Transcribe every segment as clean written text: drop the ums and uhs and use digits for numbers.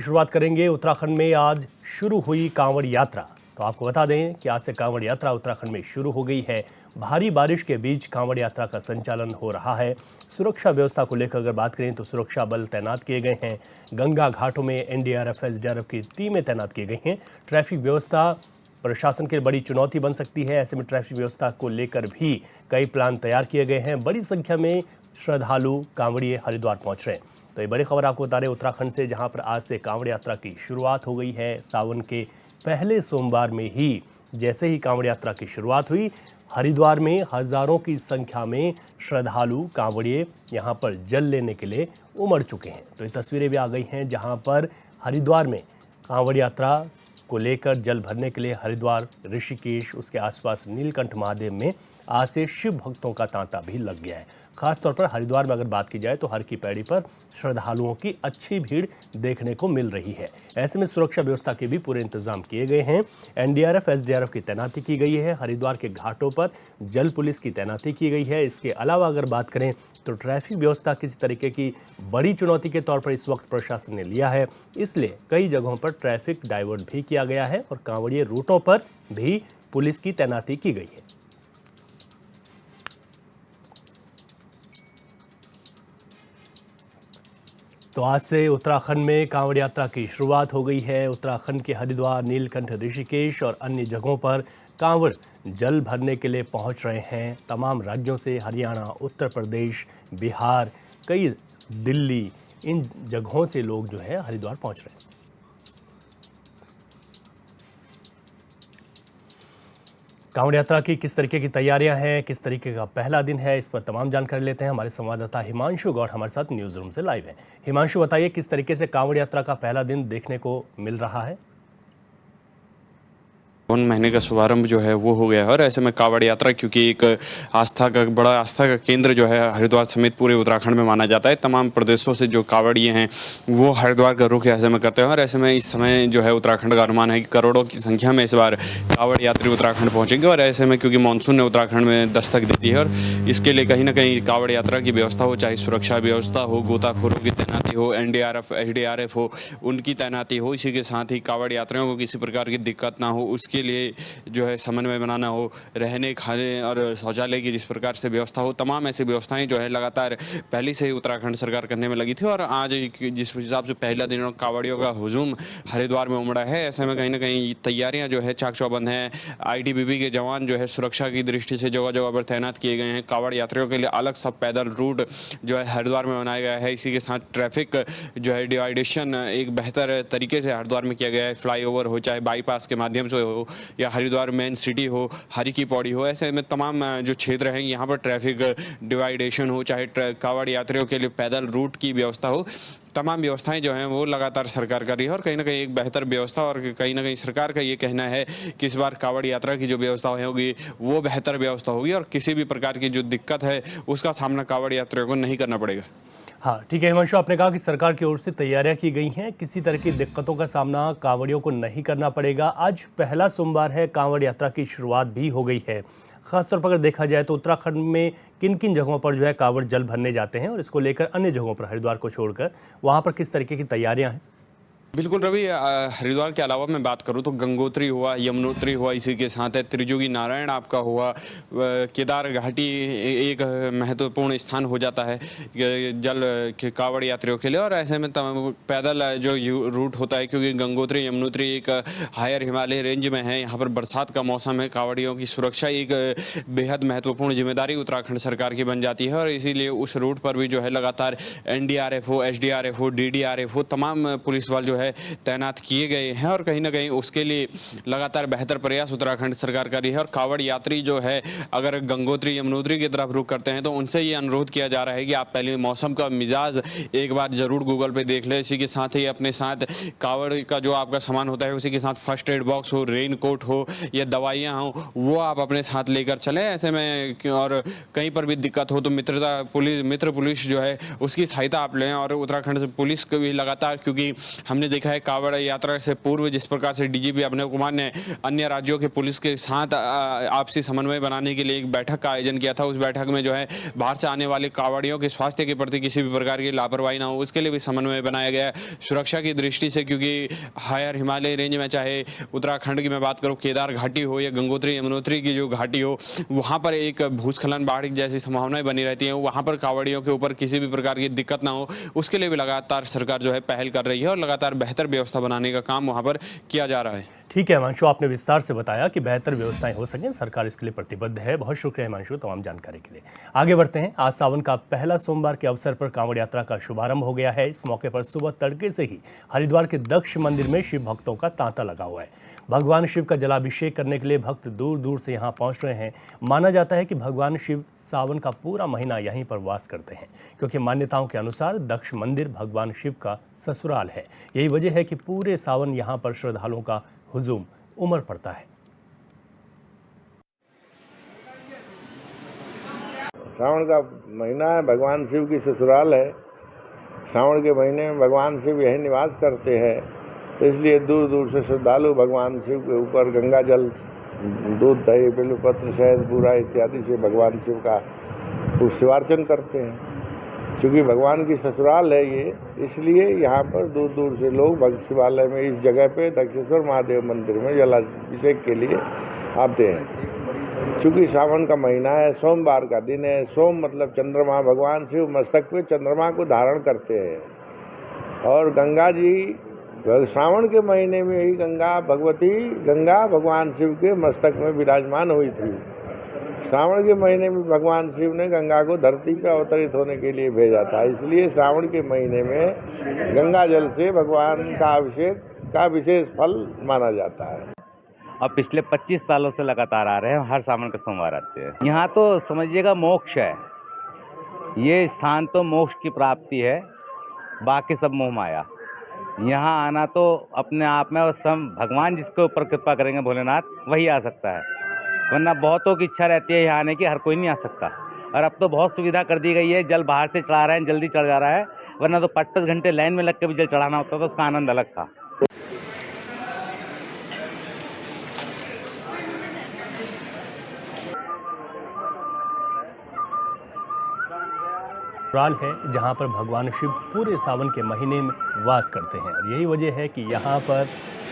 शुरुआत करेंगे। उत्तराखंड में आज शुरू हुई कांवड़ यात्रा। तो आपको बता दें कि आज से कांवड़ यात्रा उत्तराखंड में शुरू हो गई है। भारी बारिश के बीच कांवड़ यात्रा का संचालन हो रहा है। सुरक्षा व्यवस्था को लेकर अगर बात करें तो सुरक्षा बल तैनात किए गए हैं। गंगा घाटों में एनडीआरएफ एसडीआरएफ की टीमें तैनात की गई हैं। ट्रैफिक व्यवस्था प्रशासन के लिए बड़ी चुनौती बन सकती है। ऐसे में ट्रैफिक व्यवस्था को लेकर भी कई प्लान तैयार किए गए हैं। बड़ी संख्या में श्रद्धालु कांवड़िए हरिद्वार पहुंच रहे हैं। तो ये बड़ी खबर आपको बता रहे उत्तराखंड से, जहां पर आज से कांवड़ यात्रा की शुरुआत हो गई है। सावन के पहले सोमवार में ही जैसे ही कांवड़ यात्रा की शुरुआत हुई, हरिद्वार में हजारों की संख्या में श्रद्धालु कांवड़िए यहां पर जल लेने के लिए उमड़ चुके हैं। तो ये तस्वीरें भी आ गई हैं जहां पर हरिद्वार में कांवड़ यात्रा को लेकर जल भरने के लिए हरिद्वार, ऋषिकेश, उसके आसपास नीलकंठ महादेव में आज से शिव भक्तों का तांता भी लग गया है। खासतौर पर हरिद्वार में अगर बात की जाए तो हर की पैड़ी पर श्रद्धालुओं की अच्छी भीड़ देखने को मिल रही है। ऐसे में सुरक्षा व्यवस्था के भी पूरे इंतजाम किए गए हैं। एनडीआरएफ एसडीआरएफ की तैनाती की गई है। हरिद्वार के घाटों पर जल पुलिस की तैनाती की गई है। इसके अलावा अगर बात करें तो ट्रैफिक व्यवस्था किसी तरीके की बड़ी चुनौती के तौर पर इस वक्त प्रशासन ने लिया है। इसलिए कई जगहों पर ट्रैफिक डाइवर्ट भी किया गया है और कांवड़िए रूटों पर भी पुलिस की तैनाती की गई है। तो आज से उत्तराखंड में कांवड़ यात्रा की शुरुआत हो गई है। उत्तराखंड के हरिद्वार, नीलकंठ, ऋषिकेश और अन्य जगहों पर कांवड़ जल भरने के लिए पहुंच रहे हैं। तमाम राज्यों से हरियाणा, उत्तर प्रदेश, बिहार, कई दिल्ली, इन जगहों से लोग जो है हरिद्वार पहुंच रहे हैं। कांवड़ यात्रा की किस तरीके की तैयारियां हैं, किस तरीके का पहला दिन है, इस पर तमाम जानकारी लेते हैं। हमारे संवाददाता हिमांशु गौड़ हमारे साथ न्यूज रूम से लाइव है। हिमांशु, बताइए किस तरीके से कांवड़ यात्रा का पहला दिन देखने को मिल रहा है। सावन महीने का शुभारंभ जो है वो हो गया है और ऐसे में कांवड़ यात्रा, क्योंकि एक बड़ा आस्था का केंद्र जो है हरिद्वार समेत पूरे उत्तराखंड में माना जाता है। तमाम प्रदेशों से जो कांवड़िए हैं वो हरिद्वार का रुख ऐसे में करते हैं और ऐसे में इस समय जो है उत्तराखंड का अनुमान है कि करोड़ों की संख्या में इस बार कांवड़ यात्री उत्तराखंड पहुंचेंगे। और ऐसे में क्योंकि मानसून ने उत्तराखंड में दस्तक दे दी है और इसके लिए कहीं ना कहीं कांवड़ यात्रा की व्यवस्था हो, चाहे सुरक्षा व्यवस्था हो, गोताखोरों की तैनाती हो, एनडीआरएफ एसडीआरएफ हो, उनकी तैनाती हो। इसी के साथ ही कांवड़ यात्रियों को किसी प्रकार की दिक्कत ना हो उसके लिए जो है समन्वय बनाना हो, रहने खाने और शौचालय की जिस प्रकार से व्यवस्था हो, तमाम ऐसी व्यवस्थाएं जो है लगातार पहले से ही उत्तराखंड सरकार करने में लगी थी। और आज जिस हिसाब से पहला दिन कांवड़ियों का हुजूम हरिद्वार में उमड़ा है, ऐसे में कहीं ना कहीं तैयारियां जो है चाक चौबंद हैं। आईटीबीपी के जवान जो है सुरक्षा की दृष्टि से जगह जगह पर तैनात किए गए हैं। कांवड़ यात्रियों के लिए अलग सा पैदल रूट जो है हरिद्वार में बनाया गया है। इसी के साथ ट्रैफिक जो है डिवाइडेशन एक बेहतर तरीके से हरिद्वार में किया गया है। फ्लाईओवर हो, चाहे बाईपास के माध्यम से हो, या हरिद्वार मेन सिटी हो, हरी की पौड़ी हो, ऐसे में तमाम जो क्षेत्र हैं यहाँ पर ट्रैफिक डिवाइडेशन हो, चाहे कांवड़ यात्रियों के लिए पैदल रूट की व्यवस्था हो, तमाम व्यवस्थाएं जो हैं वो लगातार सरकार कर रही है। और कहीं ना कहीं एक बेहतर व्यवस्था, और कहीं ना कहीं सरकार का ये कहना है कि इस बार कांवड़ यात्रा की जो व्यवस्था होगी वो बेहतर व्यवस्था होगी और किसी भी प्रकार की जो दिक्कत है उसका सामना कांवड़ यात्रियों को नहीं करना पड़ेगा। हाँ ठीक है हिमांशु, आपने कहा कि सरकार की ओर से तैयारियां की गई हैं, किसी तरह की दिक्कतों का सामना कांवड़ियों को नहीं करना पड़ेगा। आज पहला सोमवार है, कांवड़ यात्रा की शुरुआत भी हो गई है। खासतौर पर अगर देखा जाए तो उत्तराखंड में किन किन जगहों पर जो है कांवड़ जल भरने जाते हैं और इसको लेकर अन्य जगहों पर हरिद्वार को छोड़कर वहां पर किस तरीके की तैयारियां हैं। बिल्कुल रवि, हरिद्वार के अलावा मैं बात करूं तो गंगोत्री हुआ, यमुनोत्री हुआ, इसी के साथ है त्रिजुगी नारायण आपका हुआ, केदार घाटी एक महत्वपूर्ण स्थान हो जाता है जल के कांवड़ यात्रियों के लिए। और ऐसे में पैदल जो रूट होता है, क्योंकि गंगोत्री यमुनोत्री एक हायर हिमालय रेंज में है, यहाँ पर बरसात का मौसम है, कांवड़ियों की सुरक्षा एक बेहद महत्वपूर्ण जिम्मेदारी उत्तराखंड सरकार की बन जाती है। और इसीलिए उस रूट पर भी जो है लगातार एनडीआरएफ हो, एसडीआरएफ हो, डीडीआरएफ हो, तमाम पुलिस वाले जो है तैनात किए गए हैं। और कहीं ना कहीं उसके लिए लगातार बेहतर प्रयास उत्तराखंड सरकार कर रही है। और कांवड़ यात्री जो है अगर गंगोत्री यमुनोत्री की तरफ रुख करते हैं तो उनसे ये अनुरोध किया जा रहा है कि आप पहले मौसम का मिजाज एक बार जरूर गूगल पे देख लें। इसी के साथ ही अपने साथ कांवड़ का जो आपका सामान होता है, उसी के साथ फर्स्ट एड बॉक्स हो, रेन कोट हो या दवाइयाँ हो, वो आप अपने साथ लेकर चलें। ऐसे में और कहीं पर भी दिक्कत हो तो मित्र पुलिस जो है उसकी सहायता आप लें। और उत्तराखंड से पुलिस को भी लगातार, क्योंकि हमने देखा है कांवड़ यात्रा से पूर्व जिस प्रकार से डीजीपी अभिनव कुमार ने अन्य राज्यों के पुलिस के साथ आपसी समन्वय बनाने के लिए एक बैठक का आयोजन किया था। उस बैठक में जो है बाहर से आने वाले कांवड़ियों के स्वास्थ्य के प्रति किसी भी प्रकार की लापरवाही ना हो, उसके लिए भी समन्वय बनाया गया है सुरक्षा की दृष्टि से, क्योंकि हायर हिमालय रेंज में चाहे उत्तराखंड की मैं बात करूं, केदार घाटी हो या गंगोत्री यमुनोत्री की जो घाटी हो, वहां पर एक भूस्खलन बाढ़ जैसी संभावनाएं बनी रहती हैं। वहां पर कांवड़ियों के ऊपर किसी भी प्रकार की दिक्कत ना हो, उसके लिए भी लगातार सरकार जो है पहल कर रही है और लगातार बेहतर व्यवस्था बनाने का काम वहां पर किया जा रहा है। ठीक है हिमांशु, आपने विस्तार से बताया कि बेहतर व्यवस्थाएं हो सकें, सरकार इसके लिए प्रतिबद्ध है। बहुत शुक्रिया हिमांशु तमाम जानकारी के लिए। आगे बढ़ते हैं। आज सावन का पहला सोमवार के अवसर पर कांवड़ यात्रा का शुभारंभ हो गया है। इस मौके पर सुबह तड़के से ही हरिद्वार के दक्ष मंदिर में शिव भक्तों का तांता लगा हुआ है। भगवान शिव का जलाभिषेक करने के लिए भक्त दूर दूर से यहाँ पहुँच रहे हैं। माना जाता है कि भगवान शिव सावन का पूरा महीना यहीं पर वास करते हैं, क्योंकि मान्यताओं के अनुसार दक्ष मंदिर भगवान शिव का ससुराल है। यही वजह है कि पूरे सावन यहाँ पर श्रद्धालुओं का हुजूम उमड़ पड़ता है। सावन का महीना है, भगवान शिव की ससुराल है। सावन के महीने में भगवान शिव यहीं निवास करते हैं, इसलिए दूर दूर से श्रद्धालु भगवान शिव के ऊपर गंगा जल, दूध, दही, बेलपत्र, शहद, बूरा इत्यादि से भगवान शिव का शिवार्चन करते हैं। क्योंकि भगवान की ससुराल है ये, इसलिए यहाँ पर दूर दूर से लोग भक्त शिवालय में इस जगह पे दक्षेश्वर महादेव मंदिर में जलाभिषेक के लिए आते हैं। क्योंकि सावन का महीना है, सोमवार का दिन है। सोम मतलब चंद्रमा, भगवान शिव मस्तक पे चंद्रमा को धारण करते हैं। और गंगा जी सावन के महीने में ही गंगा भगवान शिव के मस्तक में विराजमान हुई थी। श्रावण के महीने में भगवान शिव ने गंगा को धरती पर अवतरित होने के लिए भेजा था, इसलिए श्रावण के महीने में गंगा जल से भगवान का अभिषेक का विशेष फल माना जाता है। अब पिछले 25 सालों से लगातार आ रहे हैं, हर सावन के सोमवार आते हैं। यहाँ तो समझिएगा मोक्ष है, ये स्थान तो मोक्ष की प्राप्ति है, बाकी सब मोह माया। यहाँ आना तो अपने आप में, और सब भगवान जिसके ऊपर कृपा करेंगे भोलेनाथ, वही आ सकता है, वरना बहुतों की इच्छा रहती है यहाँ आने की, हर कोई नहीं आ सकता। और अब तो बहुत सुविधा कर दी गई है, जल बाहर से चढ़ा रहे हैं, जल्दी चढ़ जा रहा है, वरना तो 5-5 घंटे लाइन में लग के भी जल चढ़ाना होता था, उसका आनंद अलग था। ससुराल है जहाँ पर भगवान शिव पूरे सावन के महीने में वास करते हैं, और यही वजह है कि यहाँ पर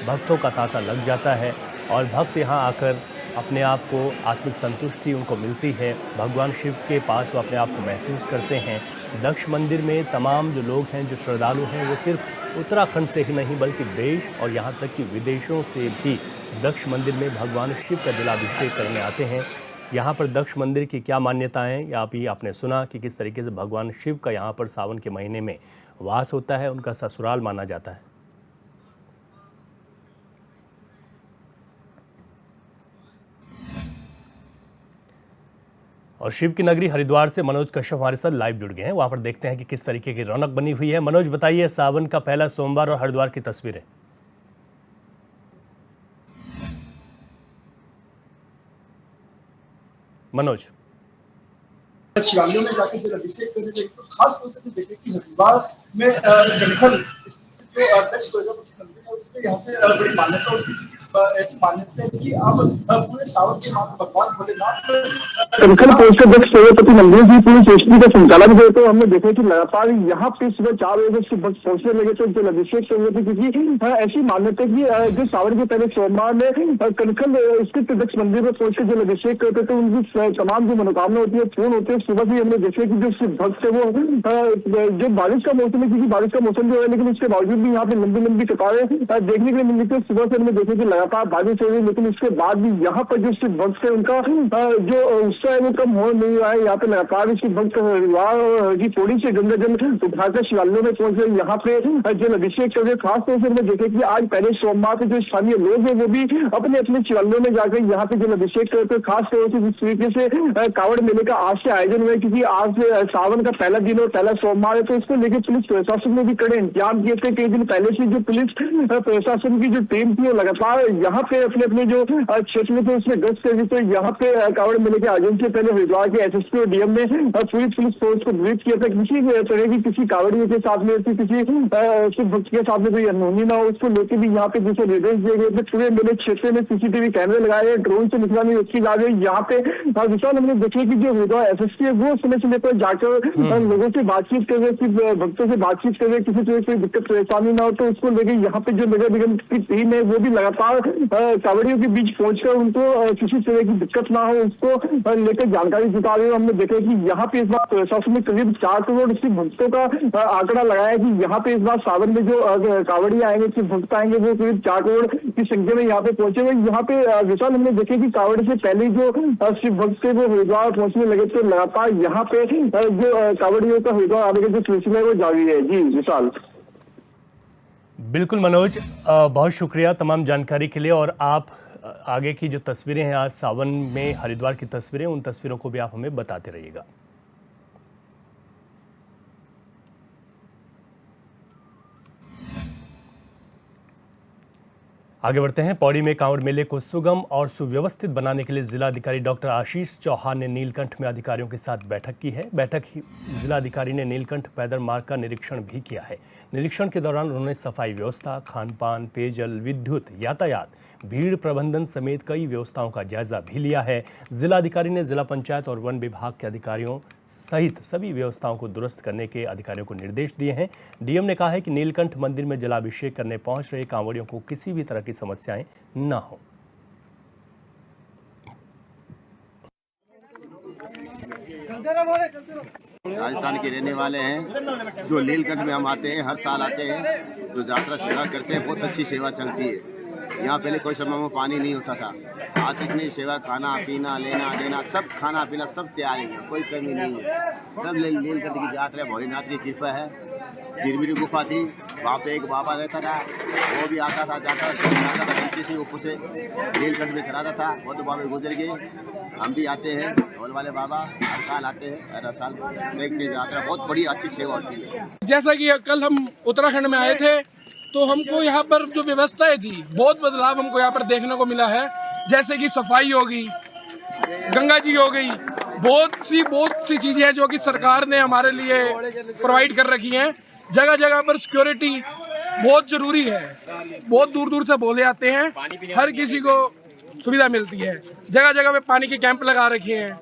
भक्तों का तांता लग जाता है और भक्त यहाँ आकर अपने आप को आत्मिक संतुष्टि उनको मिलती है। भगवान शिव के पास वो अपने आप को महसूस करते हैं। दक्ष मंदिर में तमाम जो लोग हैं, जो श्रद्धालु हैं, वो सिर्फ उत्तराखंड से ही नहीं बल्कि देश और यहाँ तक कि विदेशों से भी दक्ष मंदिर में भगवान शिव का जलाभिषेक करने आते हैं। यहाँ पर दक्ष मंदिर की क्या मान्यताएं, या अभी आपने सुना कि किस तरीके से भगवान शिव का यहाँ पर सावन के महीने में वास होता है, उनका ससुराल माना जाता है। और शिव की नगरी हरिद्वार से मनोज कश्यप हमारे साथ लाइव जुड़ गए हैं। वहां पर देखते हैं कि किस तरीके की रौनक बनी हुई है। मनोज, बताइए, सावन का पहला सोमवार और हरिद्वार की तस्वीरें। मनोज, शिवालयों में जाकर जब अभिषेक करने लगे तो खास तौर से देखे कि हरिद्वार में कनखल जो दक्ष प्रजापति मंदिर है, उसमें यहाँ पे बड़ी मान्यता होती है। ऐसी मान्यता है कि अब पूरे सावन के माह भगवान भोलेनाथ कनखल पहुंचकर दक्ष प्रजापति मंदिर की पूरी चेष्टा का संचालन हुए, तो हमने देखा कि लगातार यहाँ पे सुबह 4 बजे से भक्त पहुंचने लगे तो जल अभिषेक कर रहे थे, क्योंकि ऐसी मान्यता है कि जो सावन के पहले सोमवार में कनखल स्थित दक्ष मंदिर में पहुंचकर जल अभिषेक करते तो उनकी तमाम जो मनोकामना होती है पूर्ण होती है। सुबह भी हमने देखा कि जो भक्त है वो जो बारिश का मौसम है, क्योंकि बारिश का मौसम जो है, लेकिन उसके बावजूद भी यहाँ पे लंबी लंबी कतारें देखने के लिए मिली थी। सुबह से हमने देखा कि लगातार बारिश हो रही, लेकिन उसके बाद भी यहाँ पर जो शिव भक्त है उनका जो उत्साह है वो कम हो नहीं रहा है। यहाँ पे लगातार शिव भक्त हरिद्वार की पौड़ी से गंगा जल उठाकर शिवालयों में पहुंच रहे, यहाँ पे जल अभिषेक कर रहे। खासतौर से हमने देखा कि आज पहले सोमवार पे जो स्थानीय लोग हैं वो भी अपने अपने शिवालयों में जाकर यहाँ पे जल अभिषेक करते। खासतौर से जिस तरीके से कांवड़ मेले का आज से आयोजन हुआ है, क्योंकि आज सावन का पहला दिन और पहला सोमवार है, तो इसको लेकर पुलिस प्रशासन ने भी कड़े इंतजाम किए थे। कई दिन पहले से जो पुलिस प्रशासन की जो टीम थी वो लगातार यहाँ पे अपने अपने जो क्षेत्र में थे उसमें गश्त करी। तो यहाँ पे कांवड़ मेले के आयोजन से पहले हरिद्वार के एसएसपी और डीएम ने पूरी पुलिस फोर्स को ब्रीफ किया था किसी तरह की किसी कांवड़ियों के साथ में किसी शिव भक्त के साथ में कोई अनहोनी ना हो, उसको लेकर भी यहाँ पे दूसरे निर्देश दिए गए थे। पूरे मेले क्षेत्र में सीसीटीवी कैमरे लगाए गए, ड्रोन से निगरानी रखी जा रही है। यहाँ पे विशाल हमने देखिए कि जो हरिद्वार एसएसपी है वो समय समय पर जाकर लोगों से बातचीत कर रहे, भक्तों से बातचीत कर रहे, किसी तरह कोई दिक्कत परेशानी ना हो। तो उसको लेकर यहाँ पे जो नगर निगम की टीम है वो भी लगातार कांवड़ियों के बीच पहुंचकर उनको किसी तरह की दिक्कत ना हो उसको लेकर जानकारी जुटा रहे हो। हमने देखा कि यहाँ पे इस बार प्रशासन ने करीब 4 करोड़ शिव भक्तों का आंकड़ा लगाया कि यहाँ पे इस बार सावन में जो कांवड़ी आएंगे, शिव भक्त आएंगे, वो करीब 4 करोड़ की संख्या में यहाँ पे पहुंचे हुए। यहाँ पे विशाल हमने देखे कि कांवड़ी से पहले जो शिव भक्त थे वो हरिद्वार पहुंचने लगे, तो लगातार यहाँ पे जो कांवड़ियों का हरिद्वार आने का जो सिलसिला है वो जारी है। जी विशाल। बिल्कुल मनोज, बहुत शुक्रिया तमाम जानकारी के लिए। और आप आगे की जो तस्वीरें हैं आज सावन में हरिद्वार की तस्वीरें, उन तस्वीरों को भी आप हमें बताते रहिएगा। आगे बढ़ते हैं। पौड़ी में कांवड़ मेले को सुगम और सुव्यवस्थित बनाने के लिए जिलाधिकारी डॉक्टर आशीष चौहान ने नीलकंठ में अधिकारियों के साथ बैठक की है। बैठक ही जिलाधिकारी ने नीलकंठ पैदल मार्ग का निरीक्षण भी किया है। निरीक्षण के दौरान उन्होंने सफाई व्यवस्था, खान पान, पेयजल, विद्युत, यातायात, भीड़ प्रबंधन समेत कई व्यवस्थाओं का जायजा भी लिया है। जिलाधिकारी ने जिला पंचायत और वन विभाग के अधिकारियों सहित सभी व्यवस्थाओं को दुरुस्त करने के अधिकारियों को निर्देश दिए हैं। डीएम ने कहा है कि नीलकंठ मंदिर में जलाभिषेक करने पहुंच रहे कांवड़ियों को किसी भी तरह की समस्याएं न हो। राजस्थान के रहने वाले हैं, जो नीलकंठ में हम आते हैं, हर साल आते हैं, जो यात्रा सेवा करते हैं, बहुत अच्छी सेवा चलती है। यहाँ पहले कोई समय में पानी नहीं होता था, आज इतनी सेवा, खाना पीना, लेना देना, सब खाना पीना सब तैयार है, कोई कमी नहीं है। सब नीलकंठ की यात्रा भोलेनाथ की कृपा है। गिरमिरी गुफा थी, वहाँ पे एक बाबा रहता था, वो भी आता था, जाता था, किसी से ऊपर से नीलकंठ में चलाता था, वो तो बाबा गुजर गए। हम भी आते हैं, ढोल वाले बाबा हर साल आते हैं, हर साल देखते यात्रा, बहुत बड़ी अच्छी सेवा होती है। जैसा कि कल हम उत्तराखंड में आए थे तो हमको यहाँ पर जो व्यवस्थाएं थी, बहुत बदलाव हमको यहाँ पर देखने को मिला है। जैसे कि सफाई होगी, गंगा जी हो गई, बहुत सी चीजें हैं जो कि सरकार ने हमारे लिए प्रोवाइड कर रखी हैं। जगह जगह पर सिक्योरिटी बहुत जरूरी है, बहुत दूर दूर से बोले आते हैं, हर किसी को सुविधा मिलती है। जगह जगह पे पानी के कैंप लगा रखे हैं,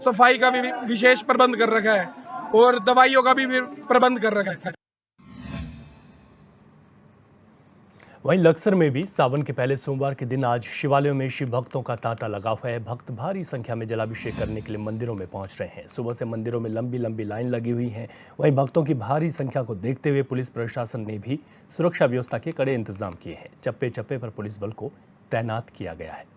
सफाई का भी विशेष प्रबंध कर रखा है और दवाइयों का भी प्रबंध कर रखा है। वहीं लक्सर में भी सावन के पहले सोमवार के दिन आज शिवालयों में शिव भक्तों का तांता लगा हुआ है। भक्त भारी संख्या में जलाभिषेक करने के लिए मंदिरों में पहुंच रहे हैं। सुबह से मंदिरों में लंबी लंबी लाइन लगी हुई है। वहीं भक्तों की भारी संख्या को देखते हुए पुलिस प्रशासन ने भी सुरक्षा व्यवस्था के कड़े इंतजाम किए हैं। चप्पे चप्पे पर पुलिस बल को तैनात किया गया है।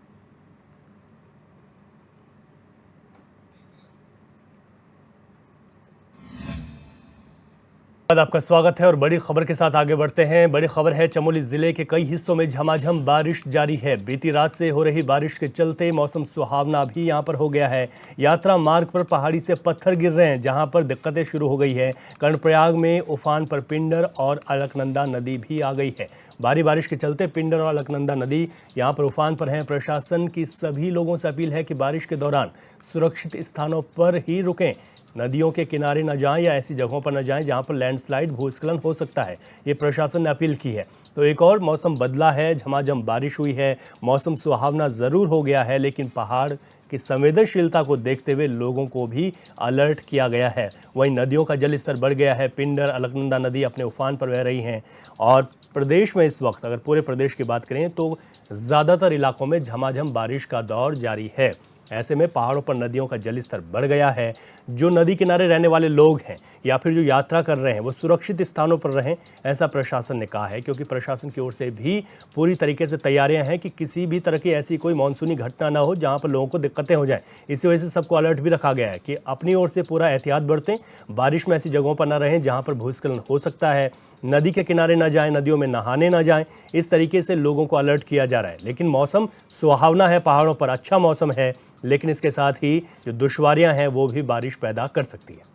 आपका स्वागत है और बड़ी खबर के साथ आगे बढ़ते हैं। बड़ी खबर है, चमोली जिले के कई हिस्सों में झमाझम बारिश जारी है। बीती रात से हो रही बारिश के चलते मौसम सुहावना भी यहां पर हो गया है। यात्रा मार्ग पर पहाड़ी से पत्थर गिर रहे हैं, जहां पर दिक्कतें शुरू हो गई है। कर्णप्रयाग में उफान पर पिंडर और अलकनंदा नदी भी आ गई है। भारी बारिश के चलते पिंडर और अलकनंदा नदी यहां पर उफान पर हैं। प्रशासन की सभी लोगों से अपील है कि बारिश के दौरान सुरक्षित स्थानों पर ही रुकें, नदियों के किनारे न जाएं या ऐसी जगहों पर न जाएं जहां पर लैंडस्लाइड, भूस्खलन हो सकता है। ये प्रशासन ने अपील की है। तो एक और मौसम बदला है, झमाझम बारिश हुई है, मौसम सुहावना ज़रूर हो गया है, लेकिन पहाड़ की संवेदनशीलता को देखते हुए लोगों को भी अलर्ट किया गया है। वहीं नदियों का जलस्तर बढ़ गया है। पिंडर, अलकनंदा नदी अपने उफान पर बह रही हैं और प्रदेश में इस वक्त, अगर पूरे प्रदेश की बात करें तो ज़्यादातर इलाकों में झमाझम बारिश का दौर जारी है। ऐसे में पहाड़ों पर नदियों का जलस्तर बढ़ गया है। जो नदी किनारे रहने वाले लोग हैं या फिर जो यात्रा कर रहे हैं वो सुरक्षित स्थानों पर रहें, ऐसा प्रशासन ने कहा है, क्योंकि प्रशासन की ओर से भी पूरी तरीके से तैयारियां हैं कि किसी भी तरह की ऐसी कोई मानसूनी घटना ना हो जहां पर लोगों को दिक्कतें हो जाएं। इसी वजह से सबको अलर्ट भी रखा गया है कि अपनी ओर से पूरा एहतियात बरतें, बारिश में ऐसी जगहों पर ना रहें जहाँ पर भूस्खलन हो सकता है, नदी के किनारे ना जाएं, नदियों में नहाने ना जाएं। इस तरीके से लोगों को अलर्ट किया जा रहा है। लेकिन मौसम सुहावना है, पहाड़ों पर अच्छा मौसम है, लेकिन इसके साथ ही जो दुश्वारियां हैं वो भी बारिश पैदा कर सकती है।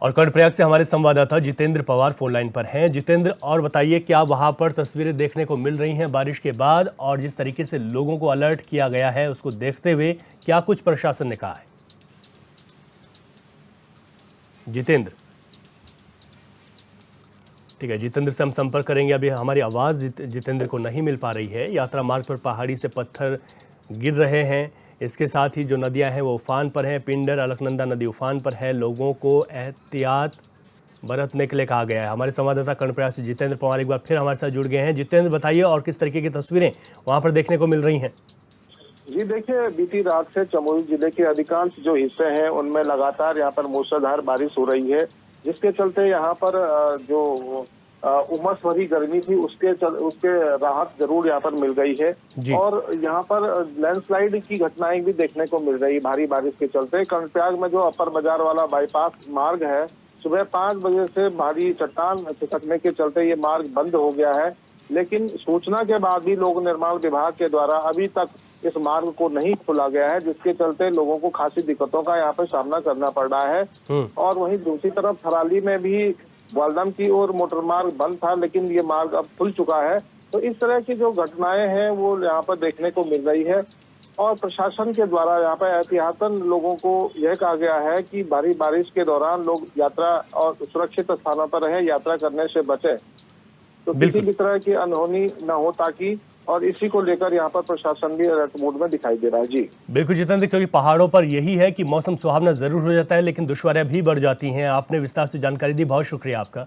और कर्णप्रयाग से हमारे संवाददाता जितेंद्र पवार फोन लाइन पर हैं। जितेंद्र, और बताइए क्या वहां पर तस्वीरें देखने को मिल रही हैं बारिश के बाद, और जिस तरीके से लोगों को अलर्ट किया गया है उसको देखते हुए क्या कुछ प्रशासन ने कहा है? जितेंद्र, ठीक है, जितेंद्र से हम संपर्क करेंगे। अभी हमारी आवाज़ जितेंद्र को नहीं मिल पा रही है। यात्रा मार्ग पर पहाड़ी से पत्थर गिर रहे हैं, इसके साथ ही जो नदियां हैं वो उफान पर हैं। पिंडर अलकनंदा नदी उफान पर है। लोगों को एहतियात बरतने के लिए कहा गया है। हमारे संवाददाता कर्णप्रयाग से जितेंद्र पवार एक बार फिर हमारे साथ जुड़ गए हैं। जितेंद्र, बताइए और किस तरीके की तस्वीरें वहां पर देखने को मिल रही हैं? जी देखिए, बीती रात से चमोली जिले के अधिकांश जो हिस्से हैं उनमें लगातार यहाँ पर मूसलाधार बारिश हो रही है, जिसके चलते यहाँ पर जो उमस भरी गर्मी थी उसके राहत जरूर यहाँ पर मिल गई है। और यहाँ पर लैंडस्लाइड की घटनाएं भी देखने को मिल रही भारी बारिश के चलते। कर्णप्रयाग में जो अपर बाजार वाला बाईपास मार्ग है, सुबह 5 बजे से भारी चट्टान खिसकने के चलते ये मार्ग बंद हो गया है, लेकिन सूचना के बाद भी लोक निर्माण विभाग के द्वारा अभी तक इस मार्ग को नहीं खोला गया है, जिसके चलते लोगों को खासी दिक्कतों का यहाँ पर सामना करना पड़ रहा है। और वहीं दूसरी तरफ थराली में भी वालदम की ओर मोटर मार्ग बंद था, लेकिन ये मार्ग अब खुल चुका है। तो इस तरह की जो घटनाएं हैं वो यहाँ पर देखने को मिल रही है। और प्रशासन के द्वारा यहाँ पर एहतियातन लोगों को यह कहा गया है कि भारी बारिश के दौरान लोग यात्रा और सुरक्षित स्थानों पर रहें, यात्रा करने से बचें, तो किसी भी तरह की अनहोनी न हो, ताकि और इसी को लेकर यहाँ पर प्रशासन भी अलर्ट मोड में दिखाई दे रहा है। जी बिल्कुल जितेंद्र, क्योंकि पहाड़ों पर यही है कि मौसम सुहावना जरूर हो जाता है लेकिन दुश्वारियां भी बढ़ जाती हैं। आपने विस्तार से जानकारी दी, बहुत शुक्रिया आपका।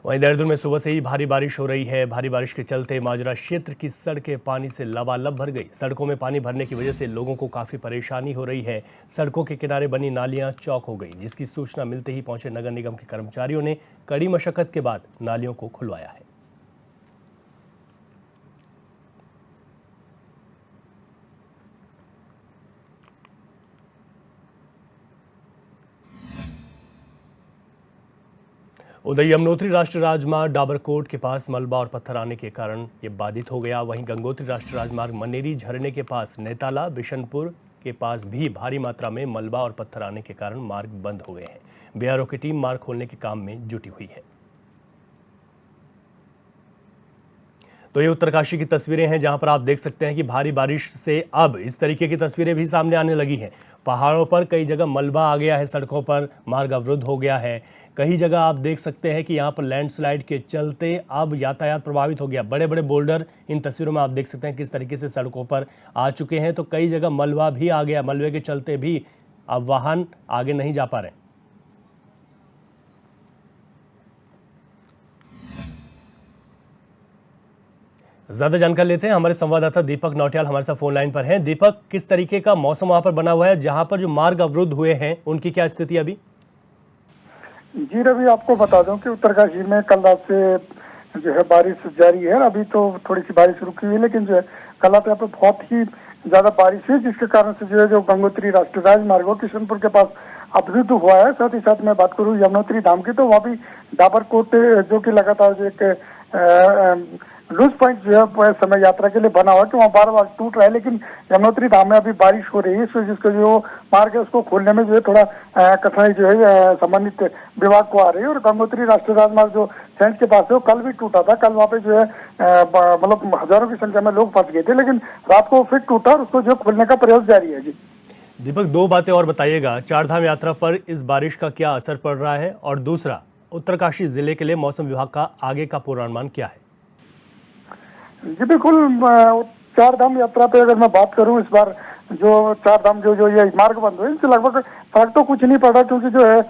वहीं देहरादून में सुबह से ही भारी बारिश हो रही है। भारी बारिश के चलते माजरा क्षेत्र की सड़कें पानी से लबालब भर गई। सड़कों में पानी भरने की वजह से लोगों को काफी परेशानी हो रही है। सड़कों के किनारे बनी नालियां चौक हो गई, जिसकी सूचना मिलते ही पहुंचे नगर निगम के कर्मचारियों ने कड़ी मशक्कत के बाद नालियों को खुलवाया है। उधर यमुनोत्री राष्ट्रीय राजमार्ग डाबरकोट के पास मलबा और पत्थर आने के कारण ये बाधित हो गया। वहीं गंगोत्री राष्ट्रीय राजमार्ग मनेरी झरने के पास नेताला बिशनपुर के पास भी भारी मात्रा में मलबा और पत्थर आने के कारण मार्ग बंद हो गए हैं। बीआरओ की टीम मार्ग खोलने के काम में जुटी हुई है। तो ये उत्तरकाशी की तस्वीरें हैं, जहां पर आप देख सकते हैं कि भारी बारिश से अब इस तरीके की तस्वीरें भी सामने आने लगी हैं। पहाड़ों पर कई जगह मलबा आ गया है, सड़कों पर मार्ग अवरुद्ध हो गया है। कई जगह आप देख सकते हैं कि यहाँ पर लैंडस्लाइड के चलते अब यातायात प्रभावित हो गया। बड़े बड़े बोल्डर इन तस्वीरों में आप देख सकते हैं किस तरीके से सड़कों पर आ चुके हैं। तो कई जगह मलबा भी आ गया, मलबे के चलते भी अब वाहन आगे नहीं जा पा रहे। ज्यादा जानकारी लेते हैं, हमारे संवाददाता दीपक नौटियाल हमारे साथ फोन लाइन पर हैं। दीपक, किस तरीके का मौसम वहां पर बना हुआ है? जहां पर जो मार्ग अवरुद्ध हुए हैं उनकी क्या स्थिति अभी? जी रवि, आपको बता दूं कि उत्तरकाशी में कल रात से जो है बारिश जारी है। अभी तो थोड़ी सी बारिश रुकी हुई है, लेकिन जो है कल रात यहाँ पे बहुत ही ज्यादा बारिश हुई, जिसके कारण से जो है जो गंगोत्री राष्ट्रीय राजमार्ग किशनपुर के पास अवरुद्ध हुआ है। साथ ही साथ मैं बात करूँ यमुनोत्री धाम की, तो वहाँ भी डाबरकोट जो कि लगातार जो एक लूज पॉइंट जो है समय यात्रा के लिए बना हुआ है कि वहाँ बार बार टूट रहा है। लेकिन यमुनोत्री धाम में अभी बारिश हो रही है, इस वजह से जो मार्ग है उसको खोलने में जो है थोड़ा कठिनाई जो है संबंधित विभाग को आ रही है। और गंगोत्री राष्ट्रीय राजमार्ग जो सेंट के पास है वो कल भी टूटा था। कल वहाँ पे जो है मतलब हजारों की संख्या में लोग फंस गए थे, लेकिन रात को फिर टूटा और उसको जो खोलने का प्रयास जारी है। जी दीपक, दो बातें और बताइएगा। चारधाम यात्रा पर इस बारिश का क्या असर पड़ रहा है, और दूसरा उत्तरकाशी जिले के लिए मौसम विभाग का आगे का पूर्वानुमान क्या है? जी बिल्कुल, चारधाम यात्रा पे अगर मैं बात करूं, इस बार जो चारधाम जो ये मार्ग बंद हुए, इससे लगभग फर्क तो कुछ नहीं पड़ रहा, क्योंकि जो है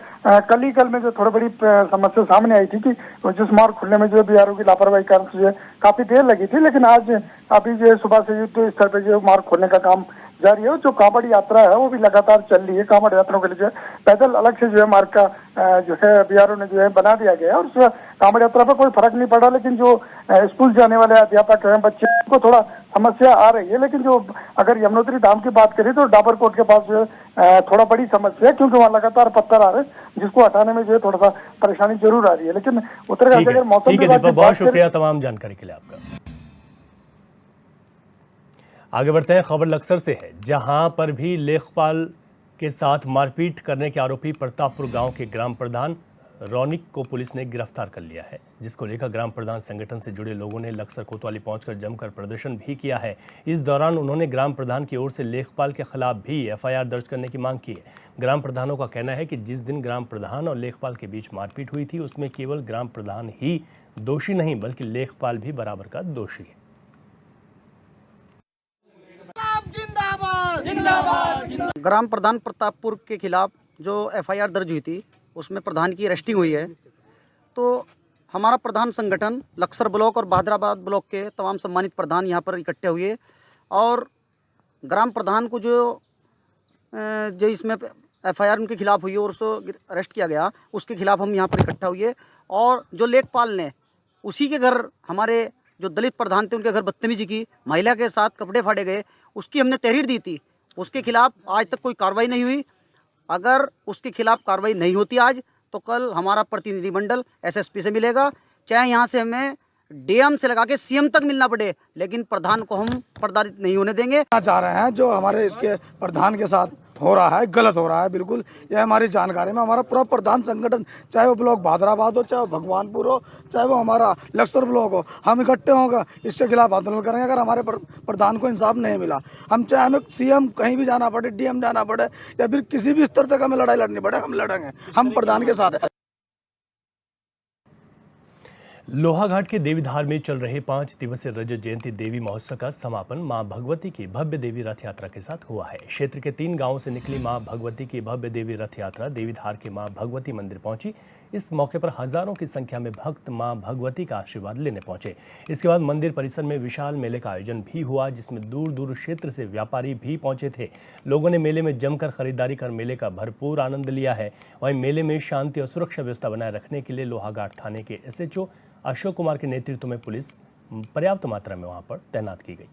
कल में जो थोड़ी बड़ी समस्या सामने आई थी कि जिस मार्ग खुलने में जो बीआरओ की लापरवाही कारण से जो है काफी देर लगी थी। लेकिन आज अभी जो है सुबह से युद्ध स्तर पर जो मार्ग खोलने का काम जारी है। जो कांवड़ यात्रा है वो भी लगातार चल रही है। कांवड़ यात्राओं के लिए जो है पैदल अलग से जो है मार्ग का जो है बीआरओ ने जो है बना दिया गया है, और उस कांवड़ यात्रा पर कोई फर्क नहीं पड़ा। लेकिन जो स्कूल जाने वाले अध्यापक हैं, बच्चे, को थोड़ा समस्या आ रही है। लेकिन जो अगर यमुनोत्री धाम की बात करें तो डाबरकोट के पास जो है थोड़ा बड़ी समस्या है, क्योंकि वहाँ लगातार पत्थर आ रहे हैं, जिसको हटाने में जो है थोड़ा सा परेशानी जरूर आ रही है। लेकिन उत्तराखंड अगर मौसम ठीक है दीपक, बहुत शुक्रिया तमाम जानकारी के लिए आपका। आगे बढ़ते हैं, खबर लक्सर से है, जहां पर भी लेखपाल के साथ मारपीट करने के आरोपी प्रतापपुर गांव के ग्राम प्रधान रौनिक को पुलिस ने गिरफ्तार कर लिया है, जिसको लेकर ग्राम प्रधान संगठन से जुड़े लोगों ने लक्सर कोतवाली पहुंचकर जमकर प्रदर्शन भी किया है। इस दौरान उन्होंने ग्राम प्रधान की ओर से लेखपाल के खिलाफ भी एफआईआर दर्ज करने की मांग की है। ग्राम प्रधानों का कहना है कि जिस दिन ग्राम प्रधान और लेखपाल के बीच मारपीट हुई थी उसमें केवल ग्राम प्रधान ही दोषी नहीं बल्कि लेखपाल भी बराबर का दोषी है। ग्राम प्रधान प्रतापपुर के खिलाफ जो एफआईआर दर्ज हुई थी उसमें प्रधान की अरेस्टिंग हुई है। तो हमारा प्रधान संगठन लक्सर ब्लॉक और बहादुराबाद ब्लॉक के तमाम सम्मानित प्रधान यहाँ पर इकट्ठे हुए और ग्राम प्रधान को जो इसमें एफआईआर उनके खिलाफ हुई और उसको अरेस्ट किया गया, उसके खिलाफ हम यहाँ पर इकट्ठा हुए। और जो लेखपाल ने उसी के घर हमारे जो दलित प्रधान थे उनके घर बदतमीजी की, महिला के साथ कपड़े फाड़े गए, उसकी हमने तहरीर दी थी। उसके खिलाफ आज तक कोई कार्रवाई नहीं हुई। अगर उसके खिलाफ कार्रवाई नहीं होती आज तो कल हमारा प्रतिनिधिमंडल एसएसपी से मिलेगा, चाहे यहाँ से हमें डीएम से लगा के सीएम तक मिलना पड़े, लेकिन प्रधान को हम प्रताड़ित नहीं होने देंगे। चाह रहे हैं जो हमारे इसके प्रधान के साथ हो रहा है गलत हो रहा है, बिल्कुल यह हमारी जानकारी में हमारा पूरा प्रधान संगठन, चाहे वो ब्लॉक बहादुराबाद हो, चाहे वो भगवानपुर हो, चाहे वो हमारा लक्सर ब्लॉक हो, हम इकट्ठे होंगे, इसके खिलाफ आंदोलन करेंगे। अगर हमारे प्रधान को इंसाफ नहीं मिला, हम चाहे हमें सीएम कहीं भी जाना पड़े, डीएम जाना पड़े या फिर किसी भी स्तर तक हमें लड़ाई लड़नी पड़े, हम लड़ेंगे, हम प्रधान के साथ हैं। लोहाघाट के देवीधार में चल रहे 5 दिवसीय रजत जयंती देवी महोत्सव का समापन मां भगवती की भव्य देवी रथ यात्रा के साथ हुआ है। क्षेत्र के 3 गांवों से निकली मां भगवती की भव्य देवी रथ यात्रा देवीधार के मां भगवती मंदिर पहुंची। इस मौके पर हजारों की संख्या में भक्त मां भगवती का आशीर्वाद लेने पहुंचे। इसके बाद मंदिर परिसर में विशाल मेले का आयोजन भी हुआ, जिसमें दूर दूर क्षेत्र से व्यापारी भी पहुंचे थे। लोगों ने मेले में जमकर खरीदारी कर मेले का भरपूर आनंद लिया है। वहीं मेले में शांति और सुरक्षा व्यवस्था बनाए रखने के लिए लोहाघाट थाने के एसएचओ अशोक कुमार के नेतृत्व में पुलिस पर्याप्त मात्रा में वहां पर तैनात की गई।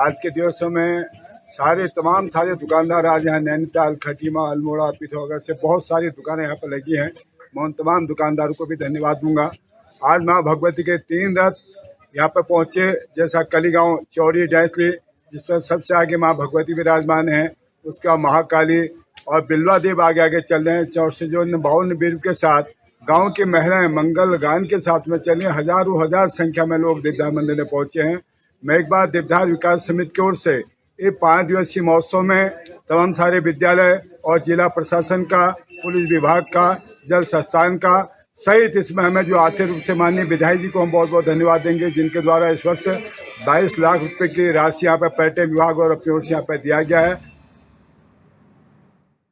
आज के दिवसों में तमाम सारे दुकानदार आज यहाँ नैनीताल, खटीमा, अल्मोड़ा, पिथौरागढ़ से बहुत सारी दुकानें यहाँ पर लगी हैं। मैं उन तमाम दुकानदारों को भी धन्यवाद दूंगा। आज माँ भगवती के 3 रथ यहाँ पर पहुँचे, जैसा कलीगांव, चौड़ी, डैसली, जिसमें सबसे आगे माँ भगवती विराजमान है, उसका महाकाली और बिल्वा देव आगे आगे चल रहे हैं। 452 बिल्व के साथ गांव की महिलाएं मंगल गान के साथ में चली। हजार संख्या में लोग देवधार मंदिर में पहुंचे हैं। मैं एक बार देवधार विकास समिति की ओर से ये 5 दिवसीय महोत्सव में तमाम सारे विद्यालय और जिला प्रशासन का, पुलिस विभाग का, जल संस्थान का सहित इसमें हमें जो आर्थिक रूप से माननीय विधायक जी को हम बहुत बहुत धन्यवाद देंगे, जिनके द्वारा इस वर्ष 22 लाख रुपए की राशि यहाँ पर पर्यटन विभाग और अपनी ओर से यहाँ पर दिया गया है।